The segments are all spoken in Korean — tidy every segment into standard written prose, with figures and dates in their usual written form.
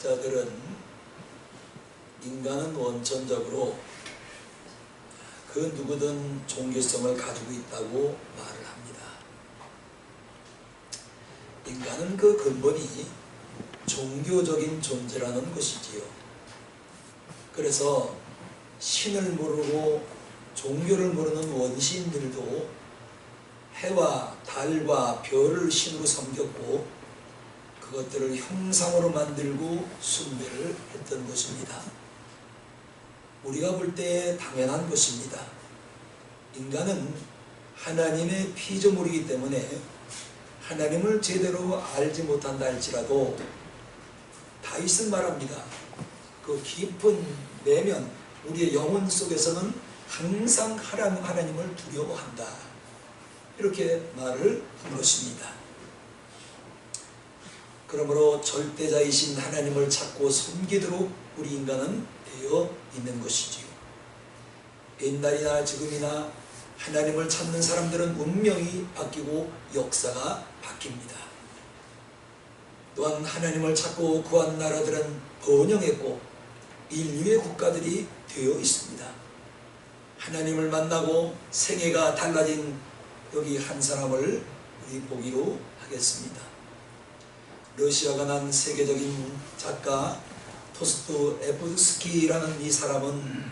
학자들은 인간은 원천적으로 그 누구든 종교성을 가지고 있다고 말을 합니다. 인간은 그 근본이 종교적인 존재라는 것이지요. 그래서 신을 모르고 종교를 모르는 원시인들도 해와 달과 별을 신으로 섬겼고 그것들을 형상으로 만들고 숭배를 했던 것입니다. 우리가 볼 때 당연한 것입니다. 인간은 하나님의 피조물이기 때문에 하나님을 제대로 알지 못한다 할지라도 다윗은 말합니다. 그 깊은 내면 우리의 영혼 속에서는 항상 하나님을 두려워한다. 이렇게 말을 한 것입니다. 그러므로 절대자이신 하나님을 찾고 섬기도록 우리 인간은 되어 있는 것이지요. 옛날이나 지금이나 하나님을 찾는 사람들은 운명이 바뀌고 역사가 바뀝니다. 또한 하나님을 찾고 구한 나라들은 번영했고 인류의 국가들이 되어 있습니다. 하나님을 만나고 생애가 달라진 여기 한 사람을 우리 보기로 하겠습니다. 러시아가 난 세계적인 작가 도스토옙스키라는 이 사람은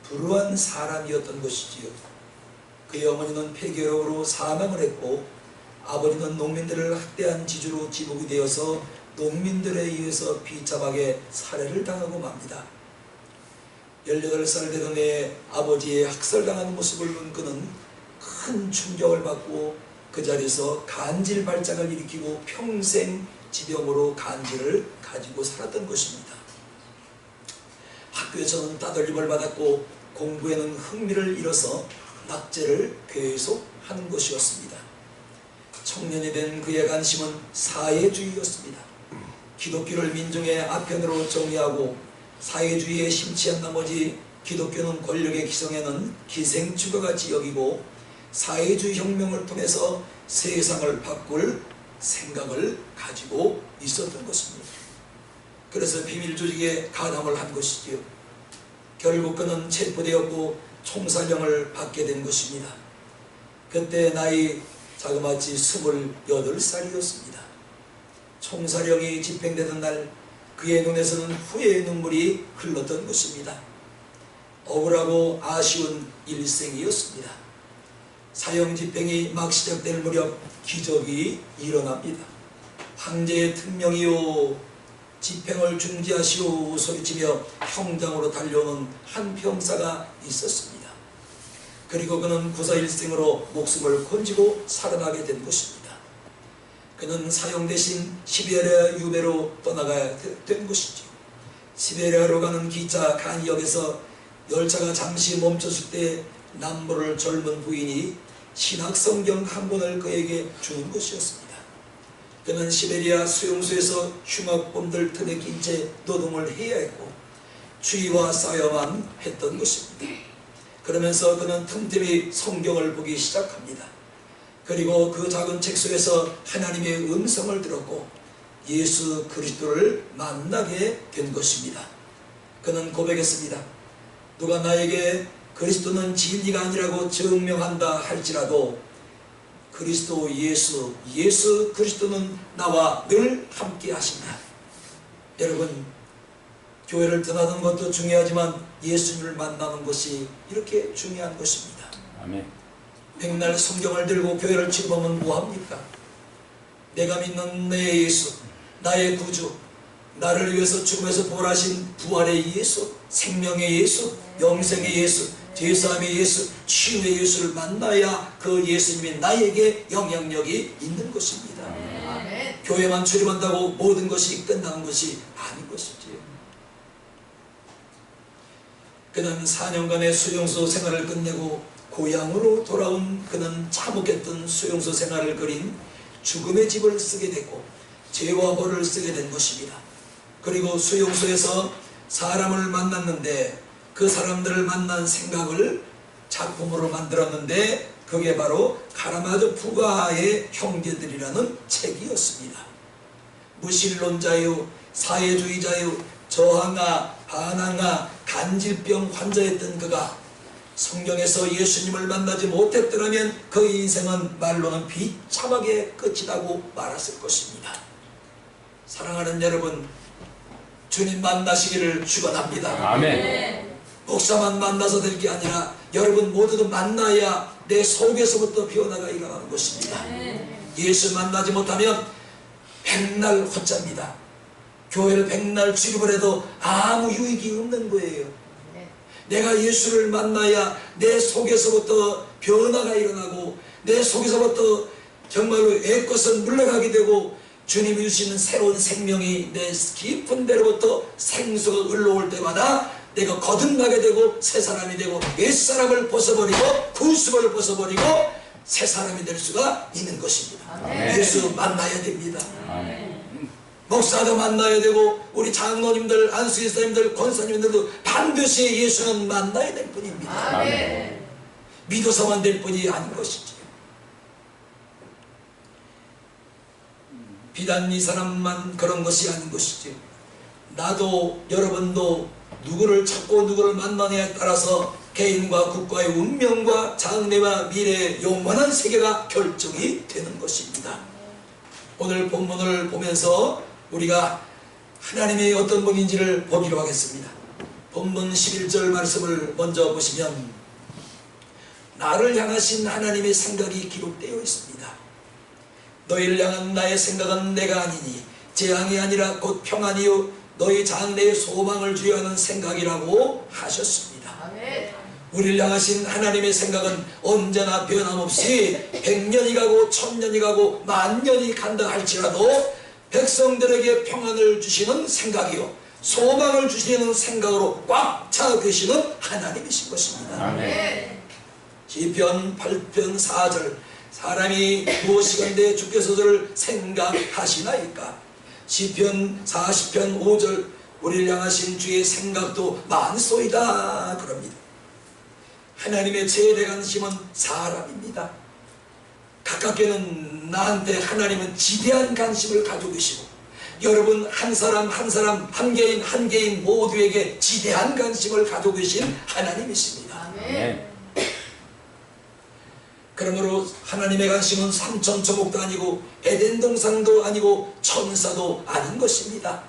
불우한 사람이었던 것이지요. 그의 어머니는 폐결핵으로 사망을 했고 아버지는 농민들을 학대한 지주로 지목이 되어서 농민들에 의해서 비참하게 살해를 당하고 맙니다. 18살 되던 해에 아버지의 학살당하는 모습을 본 그는 큰 충격을 받고 그 자리에서 간질 발작을 일으키고 평생 지병으로 간질을 가지고 살았던 것입니다. 학교에서는 따돌림을 받았고 공부에는 흥미를 잃어서 낙제를 계속하는 것이었습니다. 청년이 된 그의 관심은 사회주의였습니다. 기독교를 민중의 아편으로 정의하고 사회주의에 심취한 나머지 기독교는 권력의 기성에는 기생충과 같이 여기고 사회주의 혁명을 통해서 세상을 바꿀 생각을 가지고 있었던 것입니다. 그래서 비밀조직에 가담을 한 것이지요. 결국 그는 체포되었고 총살령을 받게 된 것입니다. 그때 나이 자그마치 28살이었습니다. 총살령이 집행되던 날 그의 눈에서는 후회의 눈물이 흘렀던 것입니다. 억울하고 아쉬운 일생이었습니다. 사형 집행이 막 시작될 무렵 기적이 일어납니다. 황제의 특명이요 집행을 중지하시오 소리치며 형장으로 달려오는 한 병사가 있었습니다. 그리고 그는 구사일생으로 목숨을 건지고 살아나게 된 것입니다. 그는 사형 대신 시베리아 유배로 떠나가야 된 것이죠. 시베리아로 가는 기차 간이역에서 열차가 잠시 멈췄을 때 남모를 젊은 부인이 신학성경 한 권을 그에게 주는 것이었습니다. 그는 시베리아 수용소에서 흉악범들 틈에 낀 채 노동을 해야 했고 추위와 싸여만 했던 것입니다. 그러면서 그는 틈틈이 성경을 보기 시작합니다. 그리고 그 작은 책 속에서 하나님의 음성을 들었고 예수 그리스도를 만나게 된 것입니다. 그는 고백했습니다. 누가 나에게 그리스도는 진리가 아니라고 증명한다 할지라도 그리스도 예수 그리스도는 나와 늘 함께 하신다. 여러분, 교회를 떠나는 것도 중요하지만 예수님을 만나는 것이 이렇게 중요한 것입니다. 아멘. 백날 성경을 들고 교회를 출범하면 뭐합니까? 내가 믿는 내 예수, 나의 구주, 나를 위해서 죽음에서 부활하신 부활의 예수, 생명의 예수, 영생의 예수, 죄사함의 예수, 치유의 예수를 만나야 그 예수님이 나에게 영향력이 있는 것입니다. 아멘. 교회만 출입한다고 모든 것이 끝나는 것이 아닌 것이지요. 그는 4년간의 수용소 생활을 끝내고 고향으로 돌아온 그는 참혹했던 수용소 생활을 그린 죽음의 집을 쓰게 됐고 죄와 벌을 쓰게 된 것입니다. 그리고 수용소에서 사람을 만났는데 그 사람들을 만난 생각을 작품으로 만들었는데 그게 바로 카라마조프가의 형제들이라는 책이었습니다. 무신론자요 사회주의자요 저항아 반항아 간질병 환자였던 그가 성경에서 예수님을 만나지 못했더라면 그 인생은 말로는 비참하게 끝이 나고 말았을 것입니다. 사랑하는 여러분, 주님 만나시기를 축원합니다. 아멘. 목사만 만나서 될 게 아니라 여러분 모두도 만나야 내 속에서부터 변화가 일어나는 것입니다. 예수 만나지 못하면 백날 헛자입니다. 교회를 백날 출입을 해도 아무 유익이 없는 거예요. 내가 예수를 만나야 내 속에서부터 변화가 일어나고 내 속에서부터 정말로 애것은 물러가게 되고 주님이 주시는 새로운 생명이 내 깊은 데로부터 생수가 흘러올 때마다 내가 거듭나게 되고 새 사람이 되고 옛사람을 벗어버리고 구습을 벗어버리고 새 사람이 될 수가 있는 것입니다. 아멘. 예수 만나야 됩니다. 아멘. 목사도 만나야 되고 우리 장로님들, 안수기사님들, 권사님들도 반드시 예수는 만나야 될 뿐입니다. 아멘. 믿어서만 될 뿐이 아닌 것이지. 비단 이 사람만 그런 것이 아닌 것이지. 나도 여러분도 누구를 찾고 누구를 만나느냐에 따라서 개인과 국가의 운명과 장래와 미래의 영원한 세계가 결정이 되는 것입니다. 오늘 본문을 보면서 우리가 하나님이 어떤 분인지를 보기로 하겠습니다. 본문 11절 말씀을 먼저 보시면 나를 향하신 하나님의 생각이 기록되어 있습니다. 너희를 향한 나의 생각은 내가 아니니 재앙이 아니라 곧 평안이요 너희 장래의 소망을 주려 하는 생각이라고 하셨습니다. 아멘. 우리를 향하신 하나님의 생각은 언제나 변함없이 100년이 가고 1000년이 가고 만년이 간다 할지라도 백성들에게 평안을 주시는 생각이요 소망을 주시는 생각으로 꽉 차 계시는 하나님이신 것입니다. 아멘. 시편 8편 4절 사람이 무엇이건대 주께서 저를 생각하시나이까. 시편 40편 5절 우리를 향하신 주의 생각도 많소이다 그럽니다. 하나님의 최대 관심은 사람입니다. 가깝게는 나한테 하나님은 지대한 관심을 가지고 계시고 여러분 한 사람 한 사람 한 개인 한 개인 모두에게 지대한 관심을 가지고 계신 하나님이십니다. 아멘. 그러므로 하나님의 관심은 삼천초목도 아니고 에덴 동산도 아니고 천사도 아닌 것입니다.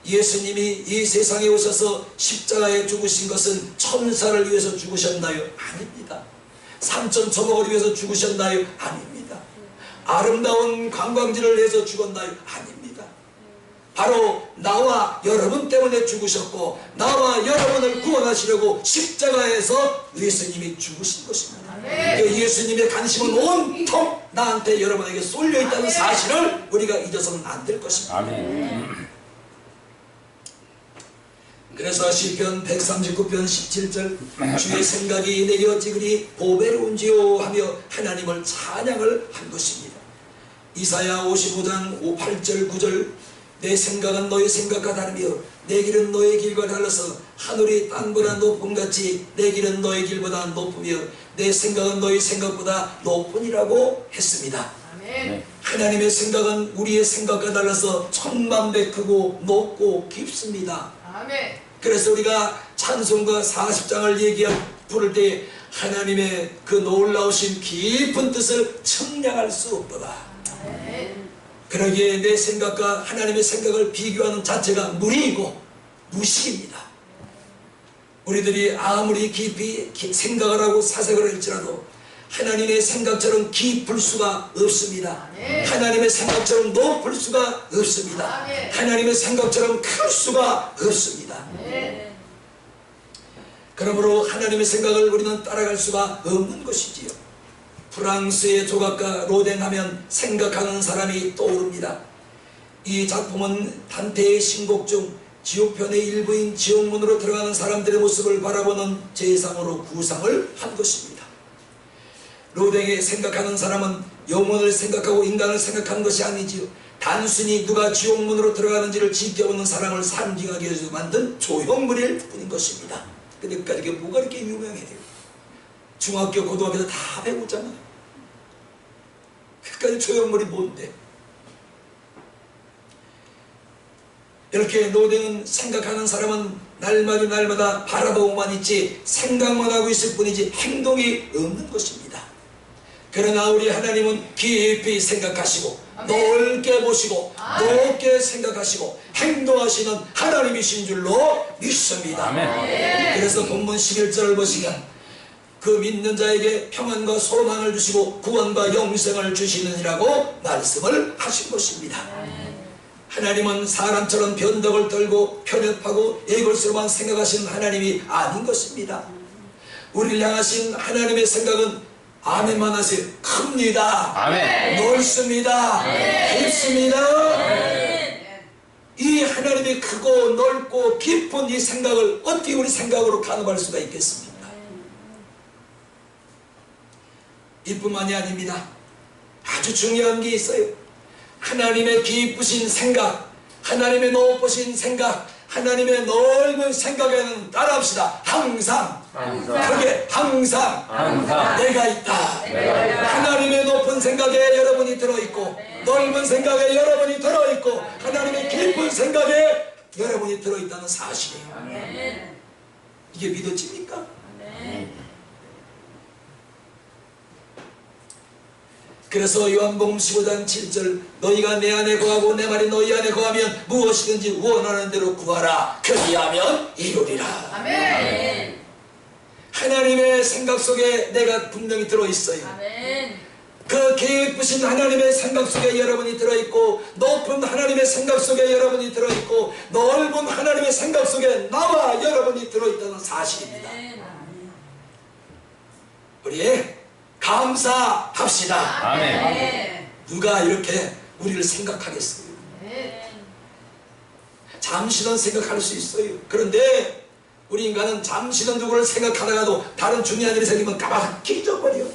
예수님이 이 세상에 오셔서 십자가에 죽으신 것은 천사를 위해서 죽으셨나요? 아닙니다. 삼천초목을 위해서 죽으셨나요? 아닙니다. 아름다운 관광지를 위해서 죽었나요? 아닙니다. 바로 나와 여러분 때문에 죽으셨고 나와 여러분을 구원하시려고 십자가에서 예수님이 죽으신 것입니다. 예수님의 관심은 온통 나한테 여러분에게 쏠려있다는 사실을 우리가 잊어서는 안 될 것입니다. 아멘. 그래서 시편 139편 17절 주의 생각이 내게 어찌 그리 보배로운지요 하며 하나님을 찬양을 한 것입니다. 이사야 55장 8절 9절 내 생각은 너의 생각과 다르며 내 길은 너의 길과 달라서 하늘이 땅보다 높음같이 내 길은 너의 길보다 높으며 내 생각은 너의 생각보다 높으니라고 했습니다. 아멘. 하나님의 생각은 우리의 생각과 달라서 천만배 크고 높고 깊습니다. 아멘. 그래서 우리가 찬송가 40장을 부를 때 하나님의 그 놀라우신 깊은 뜻을 청량할 수 없도다. 아멘. 그러기에 내 생각과 하나님의 생각을 비교하는 자체가 무리이고 무식입니다. 우리들이 아무리 깊이 생각을 하고 사색을 할지라도 하나님의 생각처럼 깊을 수가 없습니다. 아멘. 하나님의 생각처럼 높을 수가 없습니다. 아멘. 하나님의 생각처럼 클 수가 없습니다. 아멘. 그러므로 하나님의 생각을 우리는 따라갈 수가 없는 것이지요. 프랑스의 조각가 로댕 하면 생각하는 사람이 떠오릅니다. 이 작품은 단테의 신곡 중 지옥편의 일부인 지옥문으로 들어가는 사람들의 모습을 바라보는 제상으로 구상을 한 것입니다. 로댕의 생각하는 사람은 영혼을 생각하고 인간을 생각하는 것이 아니지요. 단순히 누가 지옥문으로 들어가는지를 지켜보는 사람을 상징하기 위해서 만든 조형물일 뿐인 것입니다. 근데 이게 뭐가 이렇게 유명해요? 중학교, 고등학교에서 다 배우잖아요. 그까지 조형물이 뭔데? 이렇게 노대은 생각하는 사람은 날마다 바라보고만 있지 생각만 하고 있을 뿐이지 행동이 없는 것입니다. 그러나 우리 하나님은 깊이 생각하시고 넓게 보시고 높게 생각하시고 행동하시는 하나님이신 줄로 믿습니다. 아멘. 그래서 본문 11절을 보시면 그 믿는 자에게 평안과 소망을 주시고 구원과 영생을 주시느니라고 말씀을 하신 것입니다. 하나님은 사람처럼 변덕을 떨고 편협하고 애걸스러만 생각하시는 하나님이 아닌 것입니다. 우리를 향하신 하나님의 생각은 아멘만 하세요. 큽니다. 아멘. 넓습니다. 깊습니다. 이 하나님의 크고 넓고 깊은 이 생각을 어떻게 우리 생각으로 가늠할 수가 있겠습니까? 이뿐만이 아닙니다. 아주 중요한 게 있어요. 하나님의 깊으신 생각, 하나님의 높으신 생각, 하나님의 넓은 생각에는 따라합시다. 항상 크게 항상 내가 있다. 하나님의 높은 생각에 여러분이 들어있고 넓은 생각에 여러분이 들어있고 하나님의 깊은 생각에 여러분이 들어있다는 사실이에요. 이게 믿어집니까? 그래서 요한복음 15장 7절 너희가 내 안에 거하고 내 말이 너희 안에 거하면 무엇이든지 원하는 대로 구하라. 그리하면 이루리라. 아멘. 하나님의 생각 속에 내가 분명히 들어있어요. 아멘. 그 깊으신 하나님의 생각 속에 여러분이 들어있고 높은 하나님의 생각 속에 여러분이 들어있고 넓은 하나님의 생각 속에 나와 여러분이 들어있다는 사실입니다. 우리 감사합시다. 아멘. 누가 이렇게 우리를 생각하겠어요? 잠시는 생각할 수 있어요. 그런데 우리 인간은 잠시는 누구를 생각하다가도 다른 중요한 일이 생기면 까맣게 잊어버려.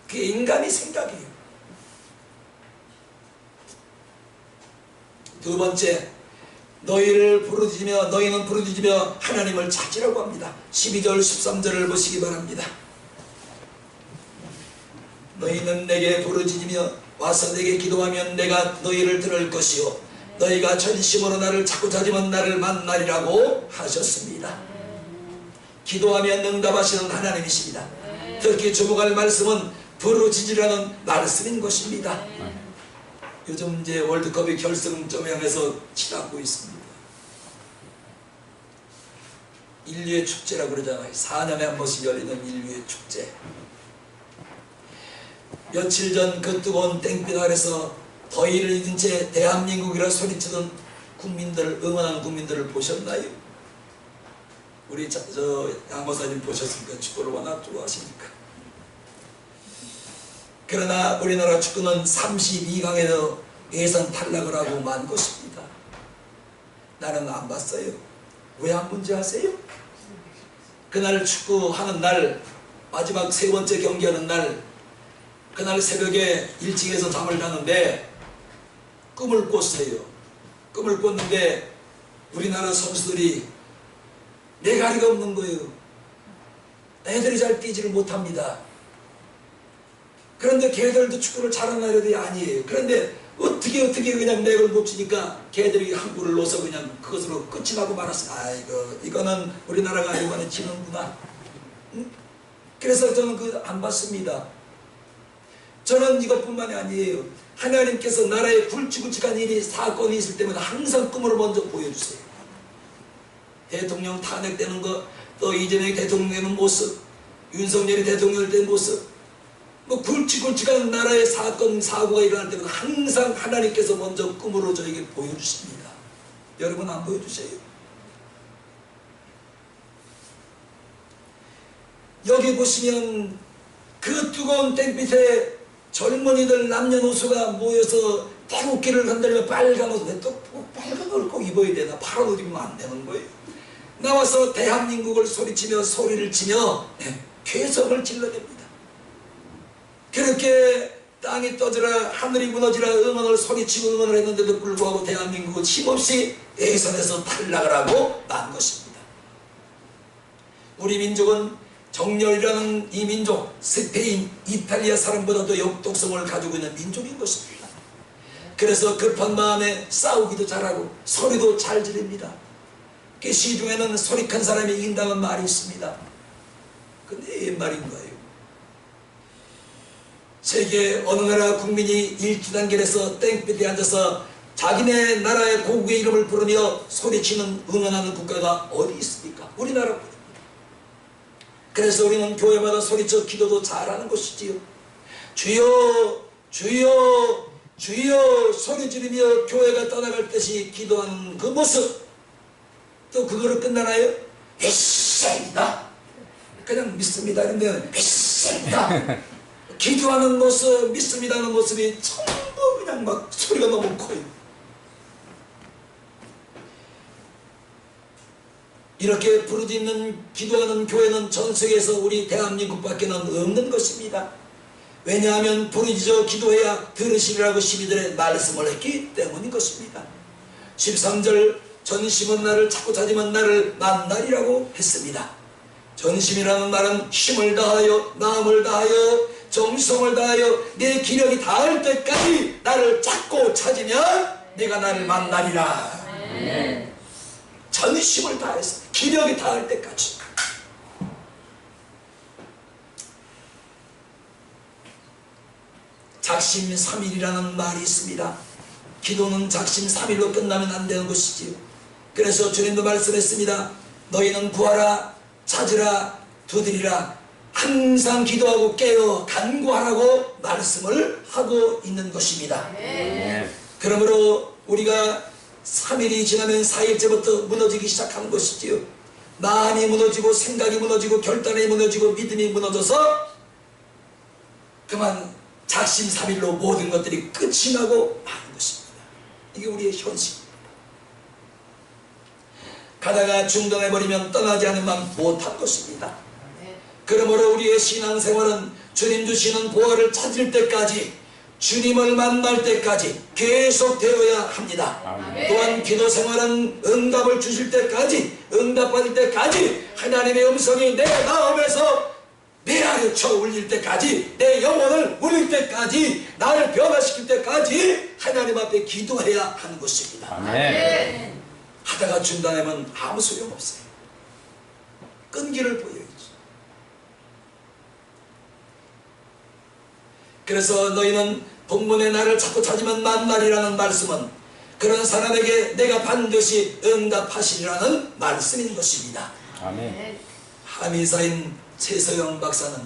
그게 인간의 생각이에요. 두 번째, 너희는 부르짖으며 하나님을 찾으라고 합니다. 12절 13절을 보시기 바랍니다. 너희는 내게 부르짖으며 와서 내게 기도하면 내가 너희를 들을 것이요 너희가 전심으로 나를 찾고 찾으면 나를 만나리라고 하셨습니다. 기도하면 응답하시는 하나님이십니다. 특히 주목할 말씀은 부르짖으라는 말씀인 것입니다. 요즘 이제 월드컵이 결승점을 향해서 치닫고 있습니다. 인류의 축제라고 그러잖아요. 4년에 한 번씩 열리는 인류의 축제. 며칠 전 그 뜨거운 땡볕 아래서 더위를 잊은 채 대한민국이라 소리치던 국민들, 응원하는 국민들을 보셨나요? 우리 양모사님 보셨습니까? 축구를 워낙 좋아하시니까. 그러나 우리나라 축구는 32강에서 예선 탈락을 하고 만 것입니다. 나는 안 봤어요. 왜 안 본지 아세요? 그날 축구하는 날, 마지막 세 번째 경기하는 날, 그날 새벽에 1층에서 잠을 자는데 꿈을 꿨어요. 꿈을 꿨는데 우리나라 선수들이 메가리가 없는 거예요. 애들이 잘 뛰지를 못합니다. 그런데 걔들도 축구를 잘하는 애들이 아니에요. 그런데 어떻게 그냥 맥을 못 치니까 걔들이 한 골을 넣어서 그냥 그것으로 끝이 나고 말았어요. 아이고 이거는 우리나라가 이번에 지는구나. 응? 그래서 저는 안 봤습니다. 저는 이것뿐만이 아니에요. 하나님께서 나라에 굵직굵직한 일이 사건이 있을 때마다 항상 꿈을 먼저 보여주세요. 대통령 탄핵되는 거, 또 이재명이 대통령 되는 모습, 윤석열이 대통령 된 모습, 뭐 굵직굵직한 나라의 사건 사고가 일어날 때마다 항상 하나님께서 먼저 꿈으로 저에게 보여주십니다. 여러분 안 보여주세요? 여기 보시면 그 뜨거운 땡빛에 젊은이들 남녀노소가 모여서 태국기를 흔들며 빨간 옷, 왜 또 빨간 옷을 꼭 입어야 되나? 파란 옷 입으면 안 되는 거예요. 나와서 대한민국을 소리치며 소리를 치며 괴성을 질러냅니다. 그렇게 땅이 떠지라 하늘이 무너지라 응원을 소리치고 응원을 했는데도 불구하고 대한민국은 힘없이 예선에서 탈락을 하고 만 것입니다. 우리 민족은 정열이라는 이 민족, 스페인, 이탈리아 사람보다도 역독성을 가지고 있는 민족인 것입니다. 그래서 급한 마음에 싸우기도 잘하고 소리도 잘 지릅니다. 그 시중에는 소리 큰 사람이 이긴다는 말이 있습니다. 근데 옛 말인 거예요. 세계 어느 나라 국민이 일주단결해서 땡볕에 앉아서 자기네 나라의 고국의 이름을 부르며 소리치는 응원하는 국가가 어디 있습니까? 우리나라입니다. 그래서 우리는 교회마다 소리쳐 기도도 잘하는 것이지요. 주여 주여 주여 소리 지르며 교회가 떠나갈 듯이 기도하는 그 모습, 또 그거로 끝나나요? 믿습니다. 그냥 믿습니다. 그런데 믿습니다. 기도하는 모습, 믿습니다는 모습이 전부 그냥 막 소리가 너무 커요. 이렇게 부르짖는 기도하는 교회는 전 세계에서 우리 대한민국밖에는 없는 것입니다. 왜냐하면 부르짖어 기도해야 들으시리라고 시비들의 말씀을 했기 때문인 것입니다. 13절 전심은 나를 찾고 찾으면 나를 만나리라고 했습니다. 전심이라는 말은 힘을 다하여 마음을 다하여 정성을 다하여 내 기력이 닿을 때까지 나를 찾고 찾으면 내가 나를 만나리라. 전심을 다해서 기력이 닿을 때까지. 작심삼일이라는 말이 있습니다. 기도는 작심삼일로 끝나면 안 되는 것이지요. 그래서 주님도 말씀했습니다. 너희는 구하라, 찾으라, 두드리라. 항상 기도하고 깨어 간구하라고 말씀을 하고 있는 것입니다. 그러므로 우리가 3일이 지나면 4일째부터 무너지기 시작하는 것이지요. 마음이 무너지고 생각이 무너지고 결단이 무너지고 믿음이 무너져서 그만 작심삼일로 모든 것들이 끝이 나고 마는 것입니다. 이게 우리의 현실입니다. 가다가 중단해버리면 떠나지 않으면 못한 것입니다. 그러므로 우리의 신앙생활은 주님 주시는 보화를 찾을 때까지, 주님을 만날 때까지 계속 되어야 합니다. 또한 기도생활은 응답을 주실 때까지, 응답받을 때까지, 하나님의 음성이 내 마음에서 내 안에 쳐 울릴 때까지, 내 영혼을 울릴 때까지, 나를 변화시킬 때까지 하나님 앞에 기도해야 하는 것입니다. 아멘. 하다가 중단하면 아무 소용없어요. 끈기를 보여야죠. 그래서 너희는 본문의 나를 찾고 찾으면 만나리라는 말씀은 그런 사람에게 내가 반드시 응답하시리라는 말씀인 것입니다. 아멘. 한의사인 최서영 박사는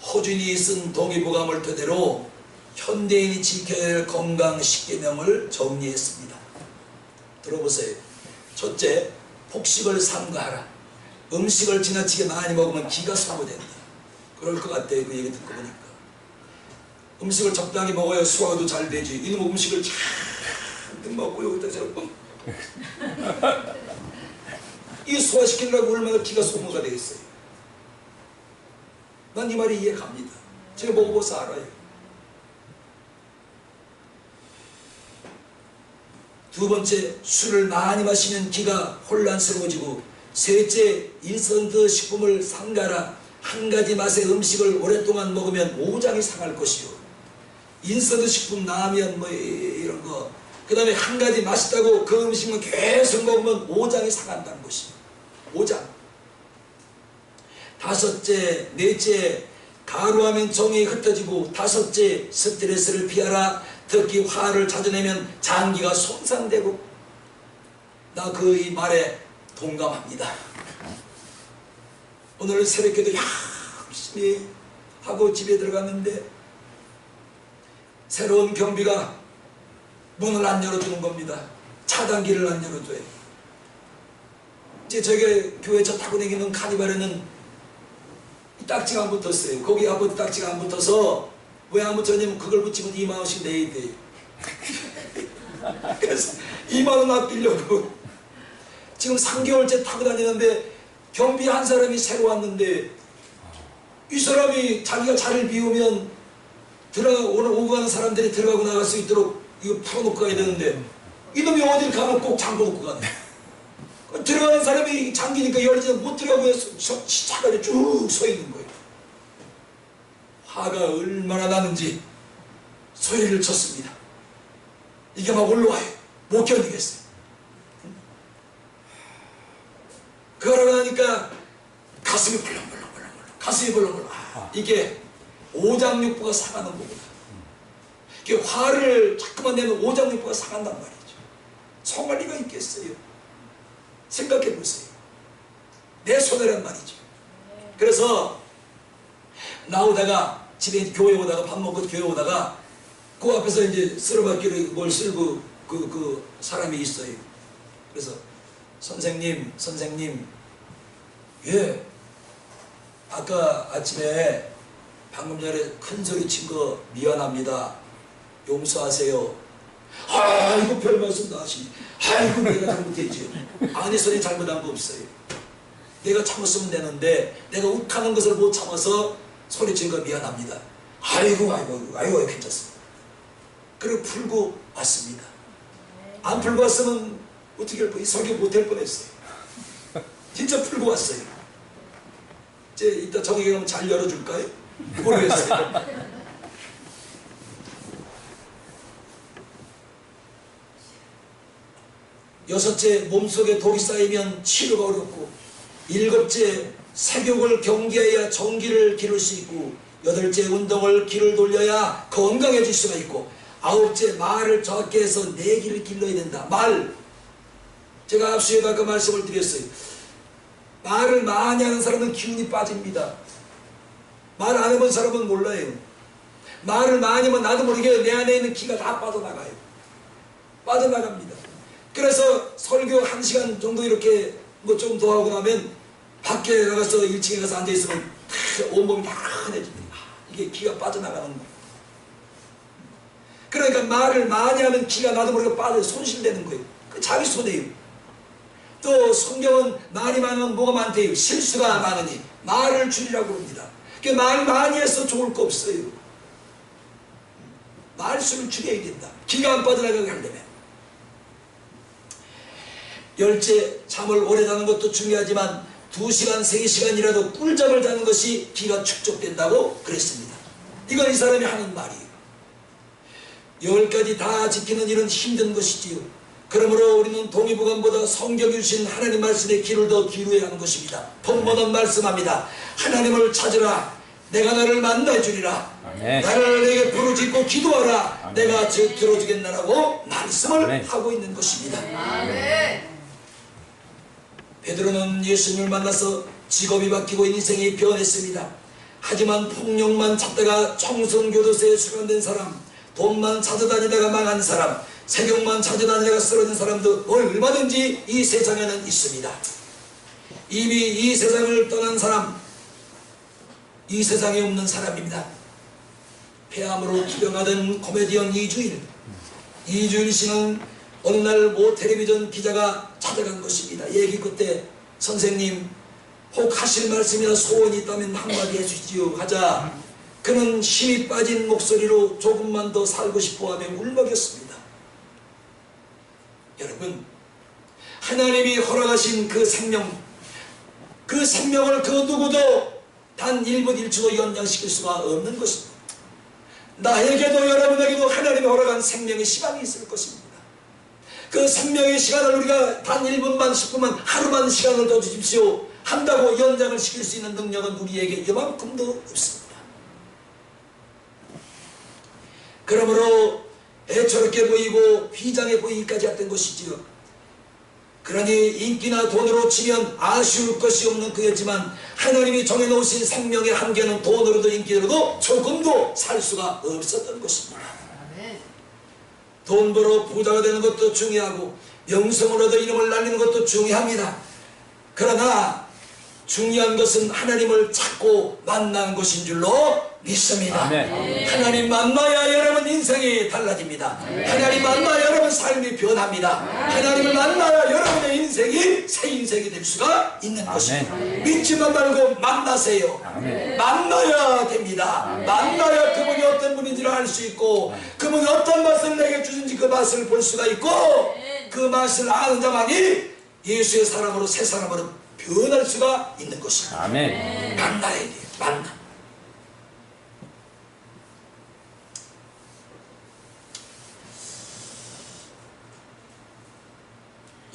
호준이 쓴 동의보감을 토대로 현대인이 지켜야 할 건강 10계명을 정리했습니다. 들어보세요. 첫째, 폭식을 삼가하라. 음식을 지나치게 많이 먹으면 기가 소모된다. 그럴 것 같아요. 그 얘기 듣고 보니까. 음식을 적당히 먹어야 소화도 잘 되지. 이놈 음식을 잔뜩 먹고 여기다 저렇게 이 소화시키려고 얼마나 기가 소모가 되겠어요. 난 이 말이 이해갑니다. 제가 먹어봐서 알아요. 두 번째, 술을 많이 마시면 기가 혼란스러워지고, 셋째, 인스턴트 식품을 삼가라. 한 가지 맛의 음식을 오랫동안 먹으면 오장이 상할 것이요. 인스턴트 식품, 라면 뭐 이런 거, 그 다음에 한 가지 맛있다고 그 음식만 계속 먹으면 오장이 상한다는 것이요. 오장. 다섯째, 넷째, 가루하면 정이 흩어지고, 다섯째, 스트레스를 피하라. 특히 화를 자주 내면 장기가 손상되고. 나 그 이 말에 동감합니다. 오늘 새벽에도 열심히 하고 집에 들어갔는데 새로운 경비가 문을 안 열어주는 겁니다. 차단기를 안 열어줘요. 이제 저기 교회 저 타고 다니는 카니발에는 딱지가 안 붙었어요. 거기 아파트 딱지가 안 붙어서 왜 안 붙였냐면 그걸 붙이면 2만 원씩 내야 돼요. 그래서 2만 원 아끼려고 지금 3개월째 타고 다니는데 경비 한 사람이 새로 왔는데 이 사람이 자기가 자리를 비우면 오늘 오고 가는 사람들이 들어가고 나갈 수 있도록 이거 풀어놓고 가야 되는데 이놈이 어딜 가면 꼭 잠궈놓고 가네. 들어가는 사람이 잠기니까 열지 못 들어가고 차가 쭉 서 있는 거예요. 화가 얼마나 나는지 소리를 쳤습니다. 이게 막 올라와요. 못 견디겠어요. 그러고 나니까 가슴이 벌렁벌렁 가슴이 벌렁벌렁. 이게 오장육부가 상하는 거구나. 이게 화를 자꾸만 내면 오장육부가 상한단 말이죠. 성할 리가 있겠어요. 생각해 보세요. 내 손해란 말이죠. 그래서 나오다가 집에 교회 오다가 밥 먹고 교회 오다가 그 앞에서 이제 쓰러받기로 뭘 쓸고 그 사람이 있어요. 그래서 선생님 예 아까 아침에 방금 전에 큰 소리 친 거 미안합니다. 용서하세요. 아이고 별 말씀 다 하시니. 아이고 내가 잘못했지. 아니 소리 잘못한 거 없어요. 내가 참았으면 되는데 내가 욱하는 것을 못 참아서 소리친 거 미안합니다. 아이고 괜찮습니다. 그리고 풀고 왔습니다. 안 풀고 왔으면 어떻게 할 뻔, 설교 못할 뻔했어요. 진짜 풀고 왔어요. 이제 이따 저녁에 가면 잘 열어줄까요? 모르겠어요. 여섯째, 몸속에 독이 쌓이면 치료가 어렵고, 일곱째, 색욕을 경계해야 정기를 기를 수 있고, 여덟째, 운동을 기를 돌려야 건강해질 수가 있고, 아홉째, 말을 적게 해서 내기를 길러야 된다. 말, 제가 앞서에도 아까 말씀을 드렸어요. 말을 많이 하는 사람은 기운이 빠집니다. 말 안 해본 사람은 몰라요. 말을 많이 하면 나도 모르게 내 안에 있는 기가 다 빠져나가요. 빠져나갑니다. 그래서 설교 1시간 정도 이렇게 뭐 좀 더 하고 나면 밖에 나가서 1층에 가서 앉아있으면 온몸이 다 흔해집니다. 이게 기가 빠져나가는 거예요. 그러니까 말을 많이 하면 기가 나도 모르게 빠져 손실되는 거예요. 그 자기 손해요. 또 성경은 말이 많으면 뭐가 많대요? 실수가 많으니 말을 줄이라고 합니다. 그러니까 말 많이 해서 좋을 거 없어요. 말수를 줄여야 된다. 기가 안 빠져나가게 하려면. 열째, 잠을 오래 자는 것도 중요하지만 2시간, 3시간이라도 꿀잠을 자는 것이 기가 축적된다고 그랬습니다. 이건 이 사람이 하는 말이에요. 10가지 다 지키는 일은 힘든 것이지요. 그러므로 우리는 동의보감보다 성경이 주신 하나님 말씀에 귀를 더 기울여야 하는 것입니다. 본문은 말씀합니다. 하나님을 찾으라. 내가 너를 만나 주리라. 나를 내게 부르짖고 기도하라. 내가 들어주겠나라고 말씀을 하고 있는 것입니다. 베드로는 예수님을 만나서 직업이 바뀌고 인생이 변했습니다. 하지만 폭력만 찾다가 청선교도소에 수감된 사람, 돈만 찾아다니다가 망한 사람, 세경만 찾아다니다가 쓰러진 사람도 얼마든지 이 세상에는 있습니다. 이미 이 세상을 떠난 사람, 이 세상에 없는 사람입니다. 폐암으로 투병하던 코미디언 이주일 씨는 어느 날 모 텔레비전 기자가 찾아간 것입니다. 얘기 끝에 선생님 혹 하실 말씀이나 소원이 있다면 한마디 해주시지요 하자 그는 힘이 빠진 목소리로 조금만 더 살고 싶어 하며 울먹였습니다. 여러분, 하나님이 허락하신 그 생명을 그 누구도 단 1분 1초도 연장시킬 수가 없는 것입니다. 나에게도 여러분에게도 하나님이 허락한 생명의 시간이 있을 것입니다. 그 생명의 시간을 우리가 단 1분만 10분만 하루만 시간을 더 주십시오 한다고 연장을 시킬 수 있는 능력은 우리에게 이만큼도 없습니다. 그러므로 애처롭게 보이고 비장해 보이기까지 했던 것이지요. 그러니 인기나 돈으로 치면 아쉬울 것이 없는 그였지만 하나님이 정해놓으신 생명의 한계는 돈으로도 인기로도 조금도 살 수가 없었던 것입니다. 돈 벌어 부자가 되는 것도 중요하고 명성으로도 이름을 날리는 것도 중요합니다. 그러나 중요한 것은 하나님을 찾고 만난 것인 줄로 믿습니다. 하나님 만나야 여러분 인생이 달라집니다. 하나님 만나야 여러분 삶이 변합니다. 하나님을 만나야 여러분의 인생이 새 인생이 될 수가 있는 것입니다. 믿지만 말고 만나세요. 만나야 됩니다. 만나야 그분이 어떤 분인지를 알 수 있고 그분이 어떤 맛을 내게 주신지 그 맛을 볼 수가 있고 그 맛을 아는 자만이 예수의 사람으로 새 사람으로 변할 수가 있는 것입니다. 만나야 돼요. 만나.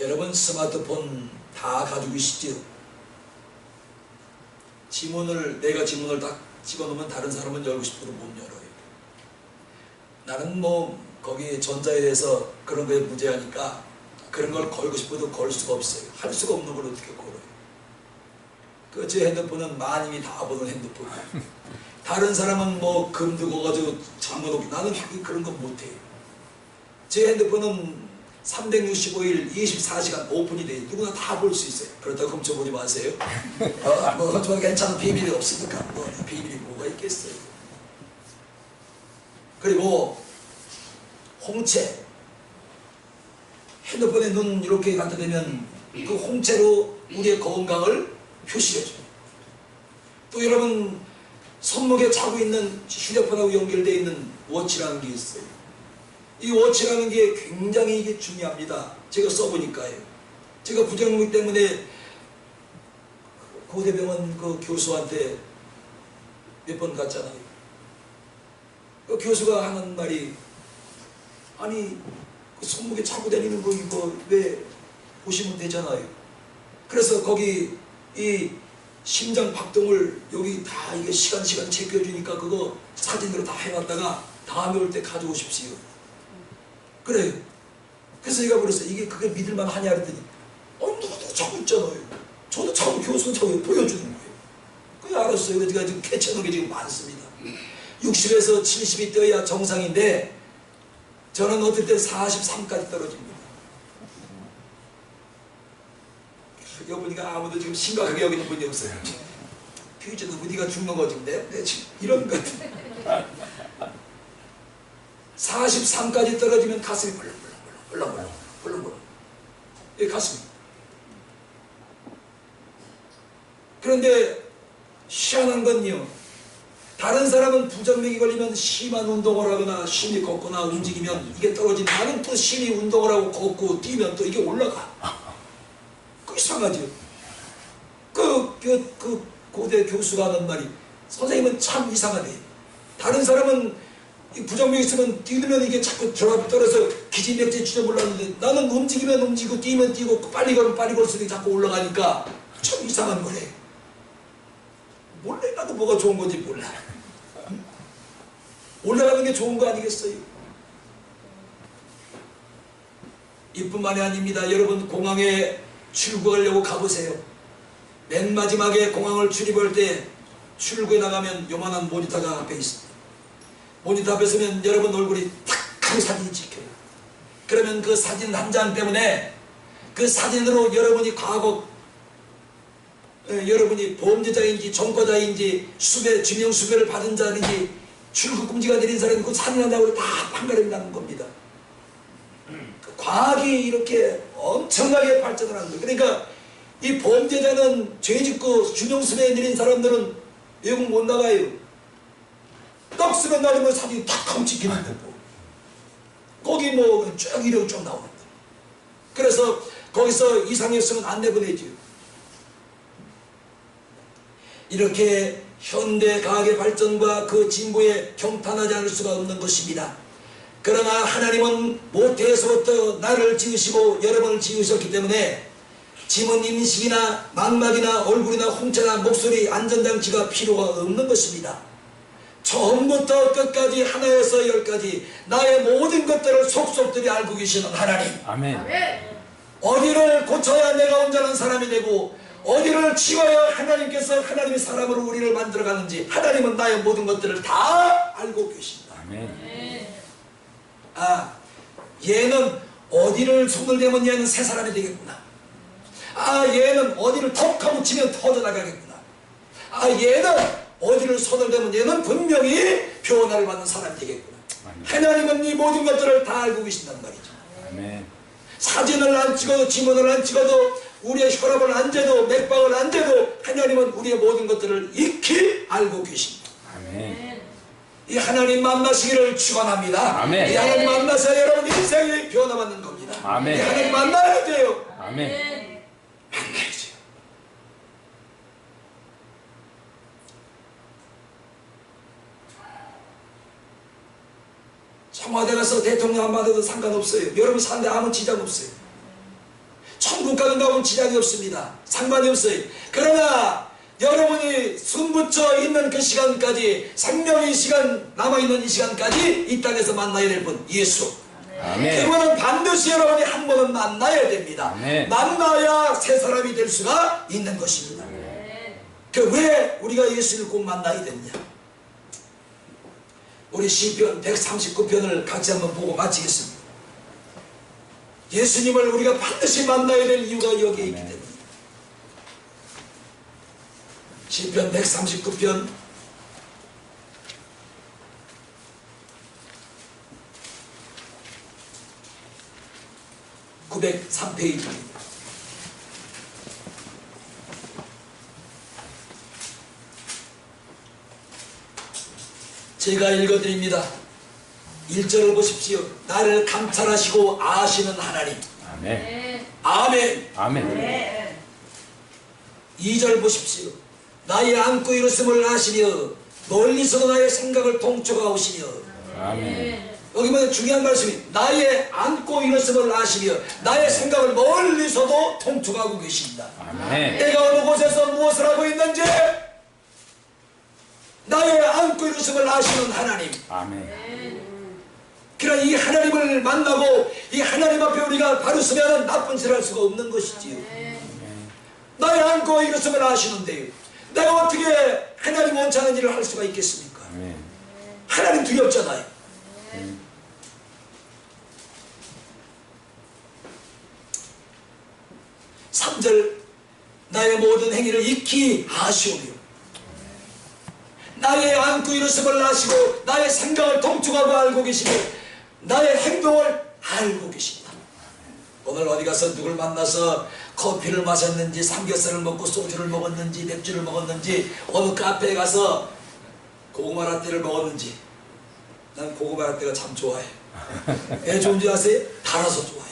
여러분 스마트폰 다 가지고 계시죠? 내가 지문을 딱 집어넣으면 다른 사람은 열고 싶어도 못 열어요. 나는 뭐 거기 전자에 대해서 그런 거에 무죄하니까 그런 걸 걸고 싶어도 걸 수가 없어요. 할 수가 없는 걸 어떻게 걸어요? 제 핸드폰은 마님이 다 보는 핸드폰이에요. 다른 사람은 뭐 금 두고 가지고 잠궈놓고, 나는 그런 건 못해요. 제 핸드폰은 365일 24시간 오픈이 돼요. 누구나 다 볼 수 있어요. 그렇다고 훔쳐보지 마세요. 저 괜찮은 비밀이 없으니까 비밀이 뭐가 있겠어요. 그리고 홍채, 핸드폰에 눈 이렇게 갖다 대면 그 홍채로 우리의 건강을 표시해줘요. 또 여러분 손목에 차고 있는 휴대폰하고 연결되어 있는 워치라는 게 있어요. 이 워치라는 게 굉장히 이게 중요합니다. 제가 써보니까요. 제가 부정맥 때문에 고대병원 그 교수한테 몇 번 갔잖아요. 그 교수가 하는 말이, 아니 그 손목에 차고 다니는 거 이거 왜 보시면 되잖아요. 그래서 거기 이 심장 박동을 여기 다 이게 시간 체크해주니까 그거 사진으로 다 해놨다가 다음에 올 때 가져오십시오. 그래요. 그래서 얘가 그랬어요. 이게 그게 믿을만 하냐 그랬더니 누구도 자꾸 있잖아요. 저도 자꾸 교수는 자꾸 보여주는 거예요. 그게 알았어요. 그래서 제가 지금 캐치하는 게 지금 많습니다. 60에서 70이 떠야 정상인데 저는 어떨 때 43까지 떨어집니다. 여기 보니까 아무도 지금 심각하게 여기는 분이 없어요. 퓨즈 누구 네가 죽는 거지. 내 지금 이런 것 같은 43까지 떨어지면 가슴이 벌렁벌렁 이 가슴이. 그런데 희한한 건요, 다른 사람은 부정맥이 걸리면 심한 운동을 하거나 심히 걷거나 움직이면 이게 떨어진다. 나는 또 심히 운동을 하고 걷고 뛰면 또 이게 올라가. 그 이상하죠. 그 고대 교수가 하는 말이, 선생님은 참 이상하대. 다른 사람은 부정맥이 있으면 뛰면 이게 자꾸 떨어서 기진맥제 주저 몰랐는데 나는 움직이면 움직이고 뛰면 뛰고 빨리 걸으면 빨리 걸수록 자꾸 올라가니까 참 이상한 거래. 몰래 나도 뭐가 좋은 건지 몰라. 올라가는 게 좋은 거 아니겠어요? 이뿐만이 아닙니다. 여러분 공항에 출국하려고 가보세요. 맨 마지막에 공항을 출입할 때 출구에 나가면 요만한 모니터가 앞에 있습니다. 모니터 앞에 서면 여러분 얼굴이 탁 하고 사진이 찍혀요. 그러면 그 사진 한 장 때문에 그 사진으로 여러분이 과거 여러분이 범죄자인지 전과자인지 지명수배를 받은 자인지 출국 금지가 내린 사람이 그 사진 한다고 다 판가름이 나는 겁니다. 과학이 이렇게 엄청나게 발전을 한 거예요. 그러니까 이 범죄자는 죄짓고 준용수배에 내린 사람들은 외국 못 나가요. 딱 쓰면 나르면 사진이 탁 하면 찍히는 거고 거기 뭐 쭉 이러고 쭉 나오는 거예요. 그래서 거기서 이상했으면 안 내보내죠. 이렇게 현대 과학의 발전과 그 진보에 경탄하지 않을 수가 없는 것입니다. 그러나 하나님은 모태에서부터 나를 지으시고 여러분을 지으셨기 때문에 지문 인식이나 망막이나 얼굴이나 홍채나 목소리 안전장치가 필요가 없는 것입니다. 처음부터 끝까지 하나에서 열까지 나의 모든 것들을 속속들이 알고 계시는 하나님. 아멘. 어디를 고쳐야 내가 온전한 사람이 되고 어디를 치워야 하나님의 사람으로 우리를 만들어가는지 하나님은 나의 모든 것들을 다 알고 계십니다. 아멘. 얘는 어디를 손을 대면 얘는 새 사람이 되겠구나. 얘는 어디를 턱 하고 치면 터져나가겠구나. 얘는 어디를 손을 대면 얘는 분명히 변화를 받는 사람이 되겠구나. 아멘. 하나님은 이 모든 것들을 다 알고 계신단 말이죠. 아멘. 사진을 안 찍어도 지문을 안 찍어도 우리의 혈압을 안 재도 맥박을 안 재도 하나님은 우리의 모든 것들을 익히 알고 계십니다. 아멘. 이 하나님 만나시기를 축원합니다. 아멘. 이 하나님 만나서 여러분 인생이 변화받는 겁니다. 아멘. 이 하나님 만나야 돼요. 아멘. 만나야죠. 청와대 가서 대통령 안 받아도 상관없어요. 여러분 사는데 아무 지장 없어요. 천국 가는 가면 지장이 없습니다. 상관이 없어요. 그러나 여러분이 숨붙여 있는 그 시간까지, 생명의 시간 남아있는 이 시간까지 이 땅에서 만나야 될 분, 예수. 아멘. 그분은 반드시 여러분이 한 번은 만나야 됩니다. 아멘. 만나야 새 사람이 될 수가 있는 것입니다. 그 왜 우리가 예수를 꼭 만나야 되느냐? 우리 시편 139편을 같이 한번 보고 마치겠습니다. 예수님을 우리가 반드시 만나야 될 이유가 여기에 있기 때문에. 시편 139편 903페이지입니다. 제가 읽어드립니다. 1절을 보십시오. 나를 감찰하시고 아시는 하나님. 아멘. 아멘. 아멘. 2절 보십시오. 나의 안고 일었음을 아시며 멀리서도 나의 생각을 통촉하고 오시며. 아멘. 여기 보면 중요한 말씀이 나의 안고 일었음을 아시며 나의 생각을 멀리서도 통촉하고 계십니다. 아멘. 내가 어느 곳에서 무엇을 하고 있는지 나의 안고 일었음을 아시는 하나님. 아멘. 그러나 이 하나님을 만나고 이 하나님 앞에 우리가 바로 서면 나쁜 짓을 할 수가 없는 것이지요. 나의 안고 일었음을 아시는데요, 내가 어떻게 하나님 원치 않은 일을 할 수가 있겠습니까? 아멘. 하나님 두렵잖아요. 3절 나의 모든 행위를 익히 아시오며 나의 안고 일었음을 아시고 나의 생각을 통촉하고 알고 계시며 나의 행동을 알고 계십니다. 오늘 어디 가서 누굴 만나서 커피를 마셨는지 삼겹살을 먹고 소주를 먹었는지 맥주를 먹었는지 어느 카페에 가서 고구마 라떼를 먹었는지, 난 고구마 라떼가 참 좋아해. 왜 좋은지 아세요? 달아서 좋아해요.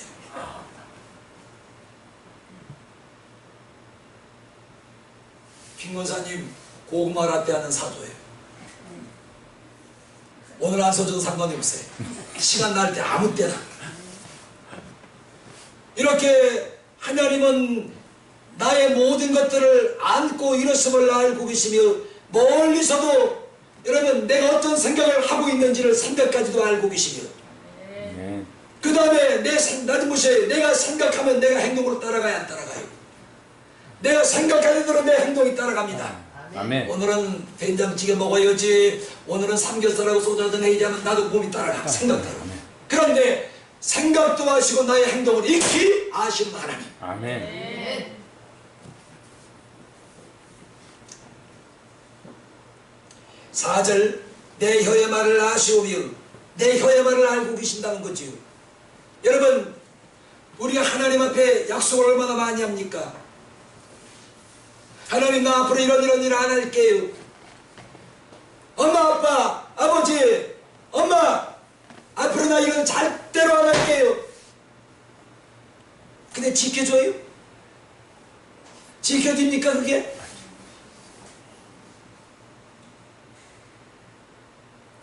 김 권사님 고구마 라떼 하는 사조예요. 오늘 안 써줘도 상관이 없어요. 시간 날 때 아무 때나. 이렇게 하나님은 나의 모든 것들을 안고 일었음을 알고 계시며 멀리서도 여러분 내가 어떤 생각을 하고 있는지를 생각까지도 알고 계시며 그 다음에 나도 보세요. 내가 생각하면 내가 행동으로 따라가야 안 따라가요? 내가 생각하는 대로 내 행동이 따라갑니다. 아멘. 오늘은 된장찌개 먹어야지, 오늘은 삼겹살하고 소주 한잔 해야지 하면 나도 몸이 따라가. 생각대로. 그런데 생각도 하시고 나의 행동을 익히 아시는 하나님. 아멘. 4절 내 혀의 말을 아시오며 내 혀의 말을 알고 계신다는 거지요. 여러분 우리가 하나님 앞에 약속을 얼마나 많이 합니까? 하나님 나 앞으로 이런 일 안 할게요. 엄마 아빠 아버지 엄마 앞으로 나 이런 절대로 안 할게요. 근데 지켜줘요? 지켜집니까 그게?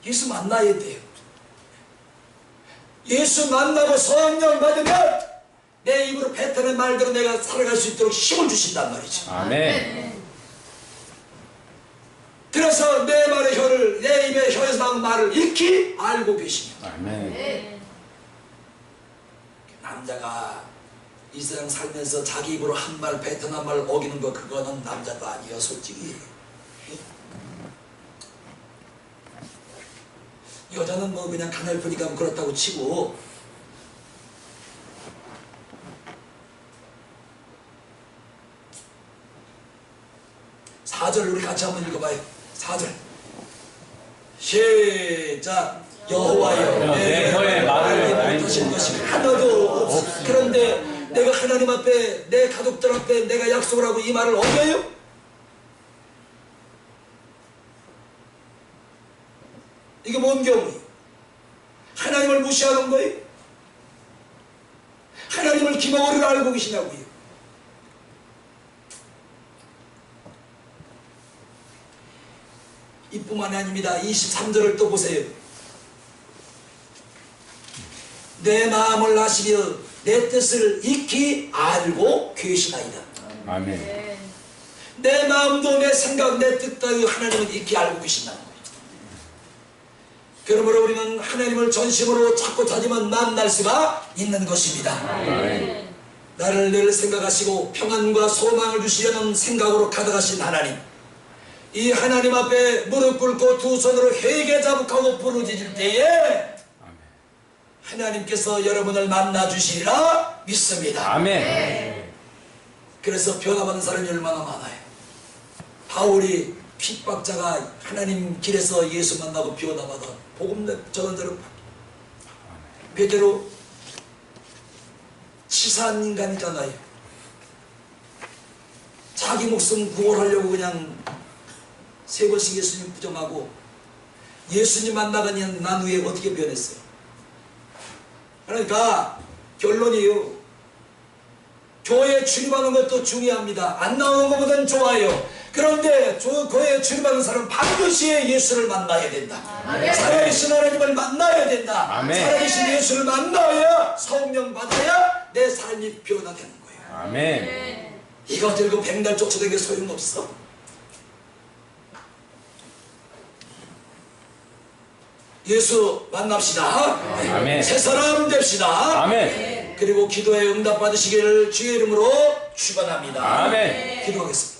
예수 만나야 돼요. 예수 만나고 성령 받으면 내 입으로 뱉어낸 말대로 내가 살아갈 수 있도록 힘을 주신단 말이죠. 아멘. 그래서 내 말의 혀를, 내 입의 혀에서 나온 말을 익히 알고 계시며. 아멘. 남자가 이 세상 살면서 자기 입으로 한 말 뱉어낸 말 어기는 거 그거는 남자도 아니에요 솔직히. 여자는 뭐 그냥 가늘프니까 그렇다고 치고 4절 우리 같이 한번 읽어봐요. 4절 시작. 여호와여 내 혀의 말을 알지 못하신 것이 하나도 없어. 그런데 내가 하나님 앞에 내 가족들 앞에 내가 약속을 하고 이 말을 어겨요? 이게 뭔 경우예요? 하나님을 무시하는 거예요? 하나님을 기먹으리로 알고 계시냐고요? 이뿐만이 아닙니다. 23절을 또 보세요. 내 마음을 아시며 내 뜻을 익히 알고 계시나이다. 아멘. 내 마음도 내 생각 내 뜻 따위 하나님은 익히 알고 계신다는 거예요. 그러므로 우리는 하나님을 전심으로 찾고 찾으면 만날 수가 있는 것입니다. 아멘. 나를 늘 생각하시고 평안과 소망을 주시려는 생각으로 가득하신 하나님, 이 하나님 앞에 무릎 꿇고 두 손으로 회개 자복하고 부르짖을 때에 하나님께서 여러분을 만나 주시리라 믿습니다. 아멘. 그래서 변화받은 사람이 얼마나 많아요. 바울이 핍박자가 하나님 길에서 예수 만나고 변화받아 복음 전한 대로 베드로 치사한 인간이잖아요. 자기 목숨 구원하려고 그냥 세 번씩 예수님 부정하고 예수님 만나가니 난 후에 어떻게 변했어요? 그러니까 결론이에요. 교회에 출입하는 것도 중요합니다. 안 나오는 것보다는 좋아요. 그런데 교회에 출입하는 사람은 반드시 예수를 만나야 된다. 아멘. 살아계신 하나님을 만나야 된다. 아멘. 살아계신 예수를 만나야 성령 받아야 내 삶이 변화되는 거예요. 아멘. 이거 들고 백날 쫓아다니는 게 소용없어. 예수 만납시다. 아멘. 새 사람 됩시다. 아멘. 그리고 기도에 응답 받으시기를 주의 이름으로 축원합니다. 아멘. 기도하겠습니다.